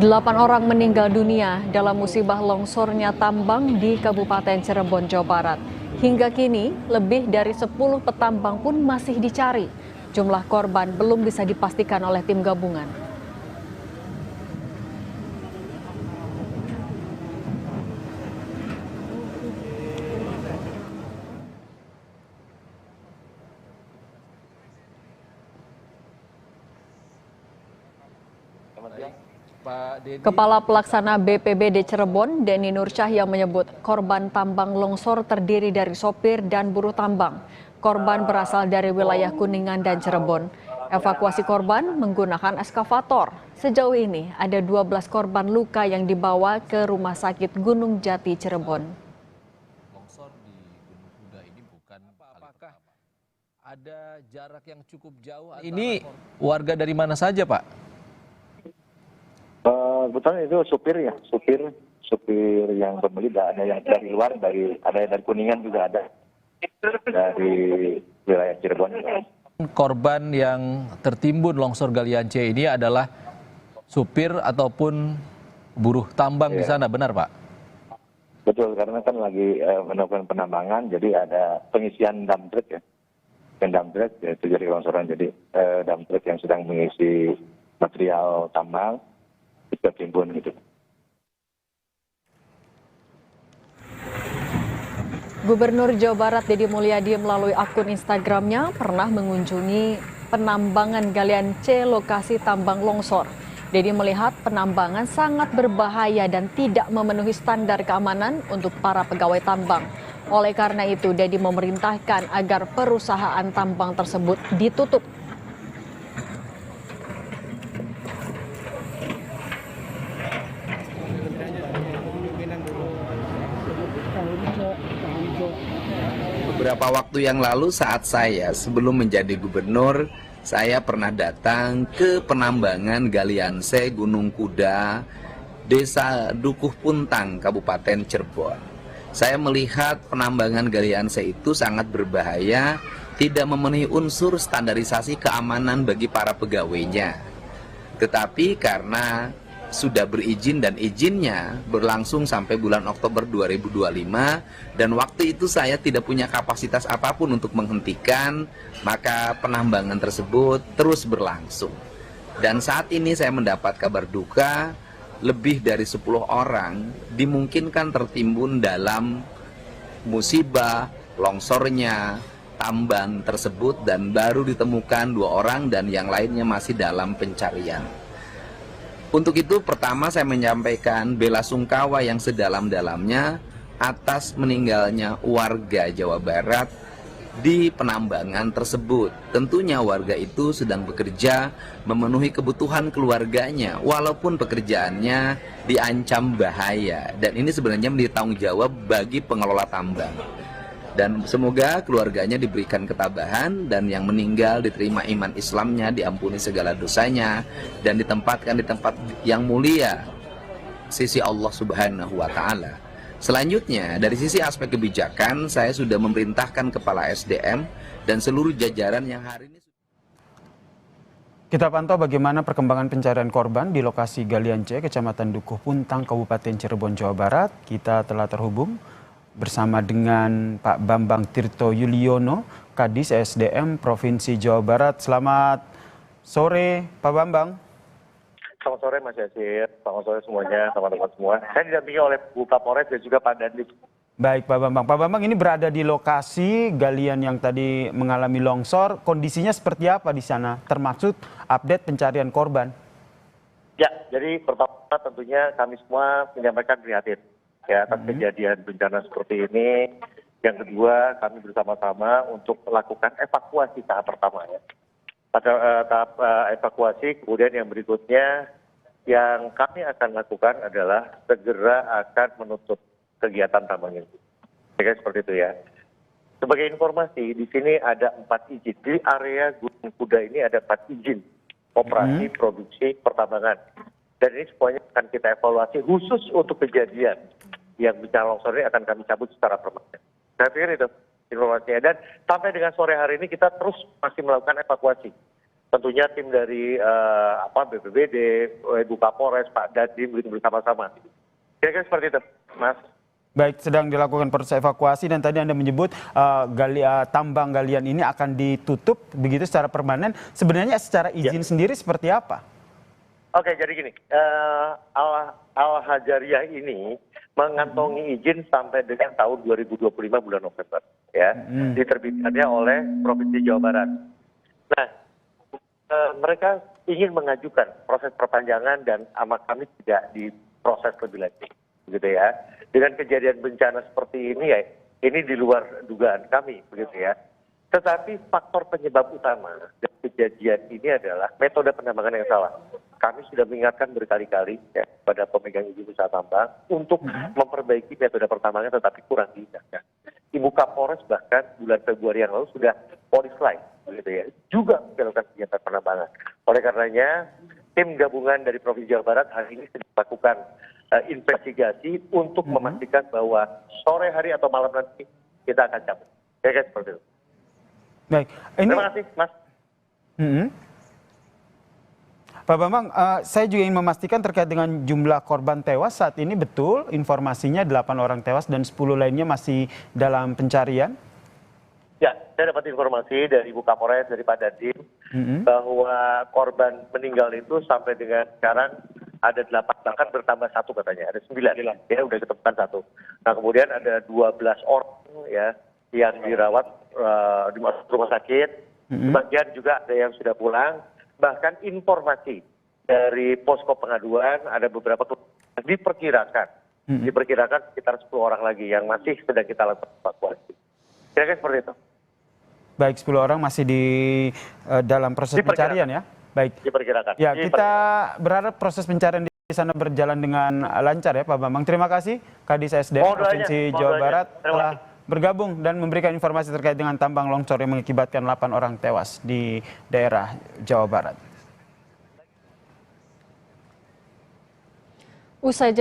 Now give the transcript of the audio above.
Delapan orang meninggal dunia dalam musibah longsornya tambang di Kabupaten Cirebon, Jawa Barat. Hingga kini, lebih dari 10 petambang pun masih dicari. Jumlah korban belum bisa dipastikan oleh tim gabungan. Kepala Pelaksana BPBD Cirebon, Denny Nursyah menyebut korban tambang longsor terdiri dari sopir dan buruh tambang. Korban berasal dari wilayah Kuningan dan Cirebon. Evakuasi korban menggunakan eskavator. Sejauh ini ada 12 korban luka yang dibawa ke Rumah Sakit Gunung Jati Cirebon. Longsor di Gunung Kuda ini bukan apakah ada jarak yang cukup jauh? Ini warga dari mana saja, Pak? Kebetulan itu supir yang pembeli, ada yang dari luar, ada yang dari Kuningan juga ada, dari wilayah Cirebon. Korban yang tertimbun longsor galian C ini adalah supir ataupun buruh tambang di sana, benar Pak? Betul, karena kan lagi melakukan penambangan, jadi ada pengisian dump truck ya. Dump truck itu jadi longsoran, jadi dump truck yang sedang mengisi material tambang tertimbun gitu. Gubernur Jawa Barat Deddy Mulyadi melalui akun Instagramnya pernah mengunjungi penambangan galian C lokasi tambang longsor. Deddy melihat penambangan sangat berbahaya dan tidak memenuhi standar keamanan untuk para pegawai tambang. Oleh karena itu, Deddy memerintahkan agar perusahaan tambang tersebut ditutup. Beberapa waktu yang lalu saat saya sebelum menjadi gubernur, saya pernah datang ke penambangan galian C Gunung Kuda, Desa Dukuh Puntang, Kabupaten Cirebon. Saya melihat penambangan galian C itu sangat berbahaya, tidak memenuhi unsur standarisasi keamanan bagi para pegawainya. Tetapi karena sudah berizin dan izinnya berlangsung sampai bulan Oktober 2025 dan waktu itu saya tidak punya kapasitas apapun untuk menghentikan, maka penambangan tersebut terus berlangsung. Dan saat ini saya mendapat kabar duka, lebih dari 10 orang dimungkinkan tertimbun dalam musibah longsornya tambang tersebut dan baru ditemukan 2 orang dan yang lainnya masih dalam pencarian. Untuk itu pertama saya menyampaikan bela sungkawa yang sedalam-dalamnya atas meninggalnya warga Jawa Barat di penambangan tersebut. Tentunya warga itu sedang bekerja memenuhi kebutuhan keluarganya walaupun pekerjaannya diancam bahaya. Dan ini sebenarnya menjadi tanggung jawab bagi pengelola tambang. Dan semoga keluarganya diberikan ketabahan dan yang meninggal diterima iman Islamnya, diampuni segala dosanya dan ditempatkan di tempat yang mulia sisi Allah Subhanahu wa Ta'ala. Selanjutnya, dari sisi aspek kebijakan, saya sudah memerintahkan Kepala SDM dan seluruh jajaran yang hari ini. Kita pantau bagaimana perkembangan pencarian korban di lokasi galian C, Kecamatan Dukuh Puntang, Kabupaten Cirebon, Jawa Barat. Kita telah terhubung bersama dengan Pak Bambang Tirto Yuliono, Kadis SDM Provinsi Jawa Barat. Selamat sore, Pak Bambang. Selamat sore Mas Yasir, selamat sore semuanya, teman-teman semua. Saya didampingi oleh Bu Kapolres dan juga Pak Dandim. Baik Pak Bambang. Pak Bambang ini berada di lokasi galian yang tadi mengalami longsor. Kondisinya seperti apa di sana? Termasuk update pencarian korban. Ya, jadi pertama tentunya kami semua menyampaikan prihatin ya atas kejadian bencana seperti ini. Yang kedua, kami bersama-sama untuk melakukan evakuasi tahap pertama ya. Pada tahap evakuasi, kemudian yang berikutnya yang kami akan lakukan adalah segera akan menutup kegiatan tambang ini. Jadi seperti itu ya. Sebagai informasi, di sini ada 4 izin. Di area Gunung Kuda ini ada 4 izin operasi produksi pertambangan. Dan ini semuanya akan kita evaluasi khusus untuk kejadian yang bencana longsor ini akan kami cabut secara permanen. Saya pikir itu informasinya. Dan sampai dengan sore hari ini kita terus masih melakukan evakuasi. tentunya tim dari BPBD, Ibu Kapolres, Pak Dandim begitu bersama-sama. Kira-kira seperti itu, Mas. Baik, sedang dilakukan proses evakuasi dan tadi Anda menyebut tambang galian ini akan ditutup begitu secara permanen. Sebenarnya secara izin sendiri seperti apa? Oke, jadi gini, Al-Hajariyah ini mengantongi izin sampai dengan tahun 2025 bulan November, ya, diterbitkannya oleh Provinsi Jawa Barat. Nah, mereka ingin mengajukan proses perpanjangan dan sama kami tidak diproses lebih lanjut, begitu ya. Dengan kejadian bencana seperti ini ya, ini di luar dugaan kami, begitu ya. Tetapi faktor penyebab utama dari kejadian ini adalah metode penambangan yang salah. Kami sudah mengingatkan berkali-kali ya, pada pemegang izin usaha tambang untuk memperbaiki metode pertambangan tetapi kurang diindahkan. Ibu Kapolres bahkan bulan Februari yang lalu sudah polis lain, begitu ya, juga melakukan kegiatan penambangan. Oleh karenanya, tim gabungan dari Provinsi Jawa Barat hari ini sedang melakukan investigasi untuk memastikan bahwa sore hari atau malam nanti kita akan cabut. Kayak seperti itu. Baik, ini... Terima kasih, Mas. Pak Bambang, saya juga ingin memastikan terkait dengan jumlah korban tewas saat ini betul informasinya 8 orang tewas dan 10 lainnya masih dalam pencarian? Ya, saya dapat informasi dari Ibu Kapolres, dari Pak Dandim, bahwa korban meninggal itu sampai dengan sekarang ada 8, bahkan bertambah 1 katanya, ada 9, ya udah ditemukan 1. Nah kemudian ada 12 orang ya yang dirawat di rumah sakit, sebagian juga ada yang sudah pulang. Bahkan informasi dari posko pengaduan ada beberapa diperkirakan sekitar 10 orang lagi yang masih sedang kita lakukan evakuasi. Kira-kira seperti itu. Baik, 10 orang masih di dalam proses pencarian ya. Baik. Diperkirakan. Ya, kita berharap proses pencarian di sana berjalan dengan lancar ya Pak Bambang. Terima kasih Kadis SDM Provinsi Jawa Barat telah bergabung dan memberikan informasi terkait dengan tambang longsor yang mengakibatkan 8 orang tewas di daerah Jawa Barat. Usai